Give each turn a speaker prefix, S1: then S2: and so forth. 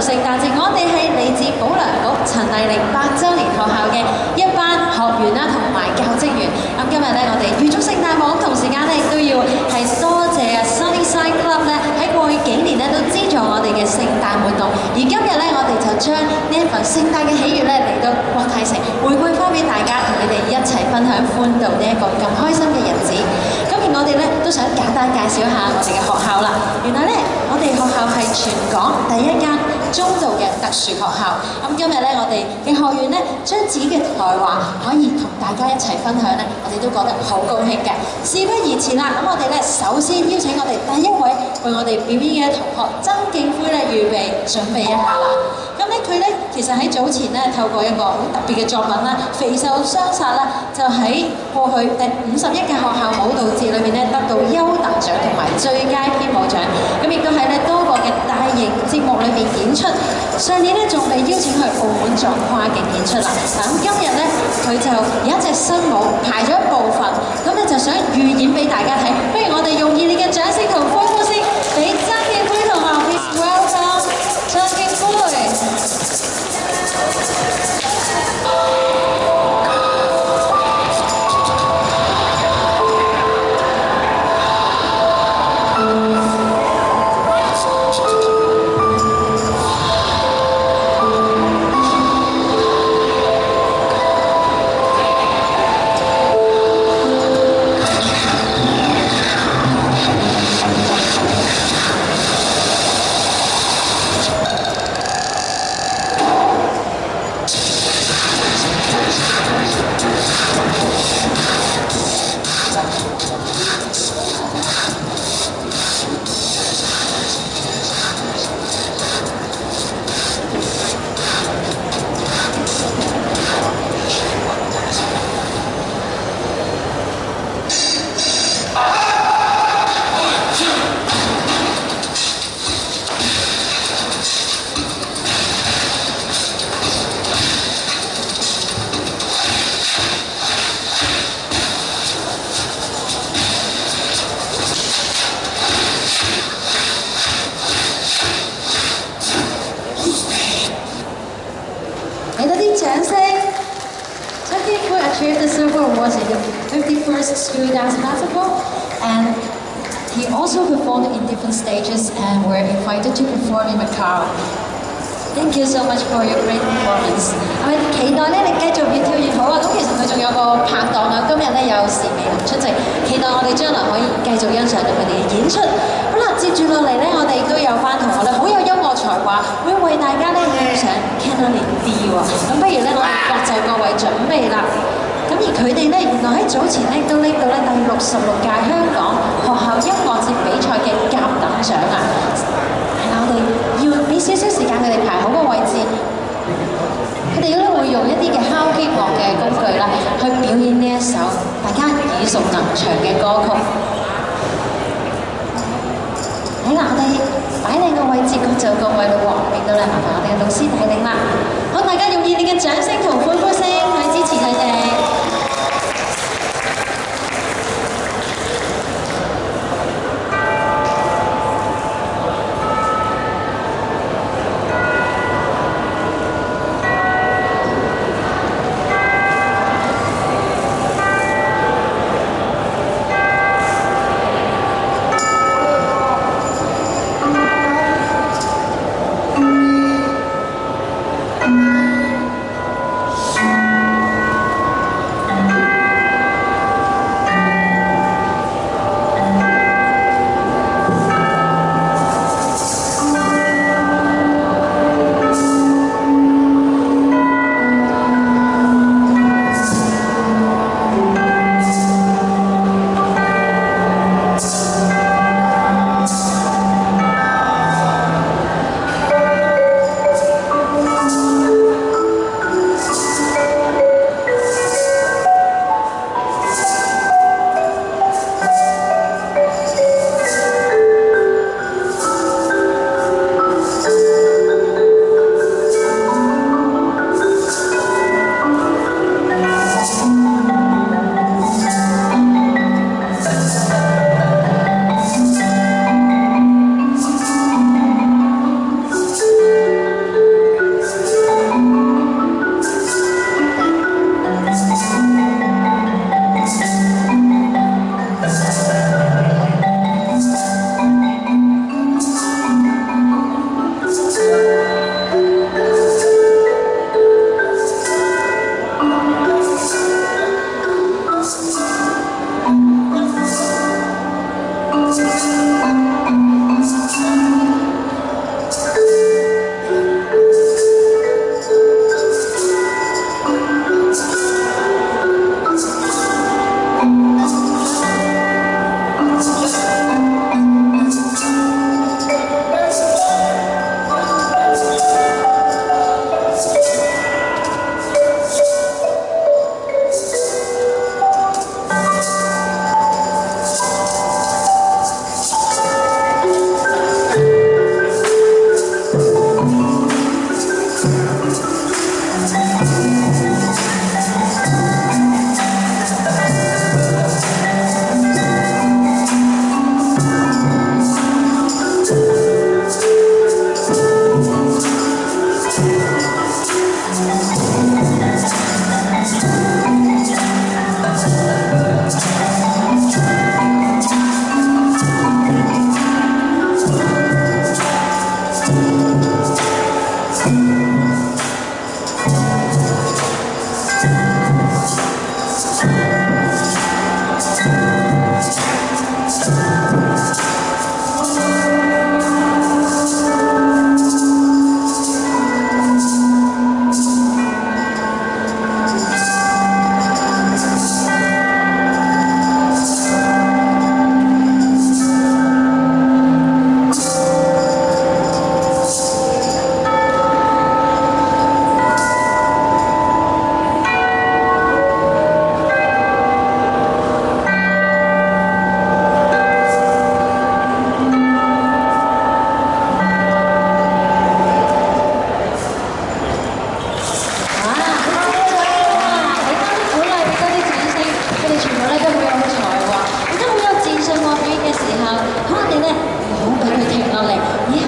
S1: 聖誕節，我哋係嚟自保良局陳麗玲8週年學校嘅一班學員啦，同埋教職員。咁今日咧，我哋預祝聖誕網同時間咧，亦都要係多謝啊 Sunnyside Club 咧喺過去幾年咧都資助我哋嘅聖誕活動。而今日咧，我哋就將呢一份聖誕嘅喜悅咧嚟到國泰城，回饋翻俾大家，同你哋一齊分享歡度呢一個咁開心嘅日子。咁而我哋咧都想簡單介紹一下我哋嘅學校啦。原來咧，我哋學校係全港第一間中度嘅特殊學校。咁今日咧，我哋嘅學員咧將自己嘅才華可以同大家一齊分享咧，我哋都覺得好高興嘅。事不宜遲啦，咁我哋咧首先邀請我哋第一位為我哋表演嘅同學曾敬輝咧預備準備一下啦。咁咧佢咧其實喺早前咧透過一個好特別嘅作品啦，肥瘦相殺啦，就喺過去第51屆學校舞蹈節裏面咧得到優等獎同埋最佳編舞獎。咁亦都喺咧多個嘅大型節目裏面演出。上年咧仲被邀請去澳門作跨境演出啦。嗱咁今日咧佢就有一隻新舞排咗一部分，咁咧就想預演俾大家睇。不如我哋用熱烈嘅掌聲同歡呼聲，俾曾敬輝同學 ，Please welcome 曾敬輝。Achieved the silver awards in the 51st School Dance Festival, and he also performed in different stages and were invited to perform in Macau. Thank you so much for your great performance. 係咪期待咧？你繼續越跳越好啊！咁其實佢仲有個拍檔啊，今日咧有時未能出席，期待我哋將來可以繼續欣賞到佢哋嘅演出。好啦，接住落嚟咧，我哋都有班同學咧好有音樂才華，會為大家咧獻上 Cantonese D 喎。咁不如咧，我哋各就各位準備啦。咁而佢哋咧，原來喺早前咧都拎到咧第66屆香港學校音樂節比賽嘅甲等獎啊！係啦，我哋要俾少少時間佢哋排好個位置。佢哋咧會用一啲嘅敲擊樂嘅工具啦，去表演呢一首大家耳熟能詳嘅歌曲。好啦，我哋擺靚個位置，各就各位咯喎，令到咧麻煩我哋嘅老師帶領啦。好，大家用熱烈嘅掌聲同歡呼聲！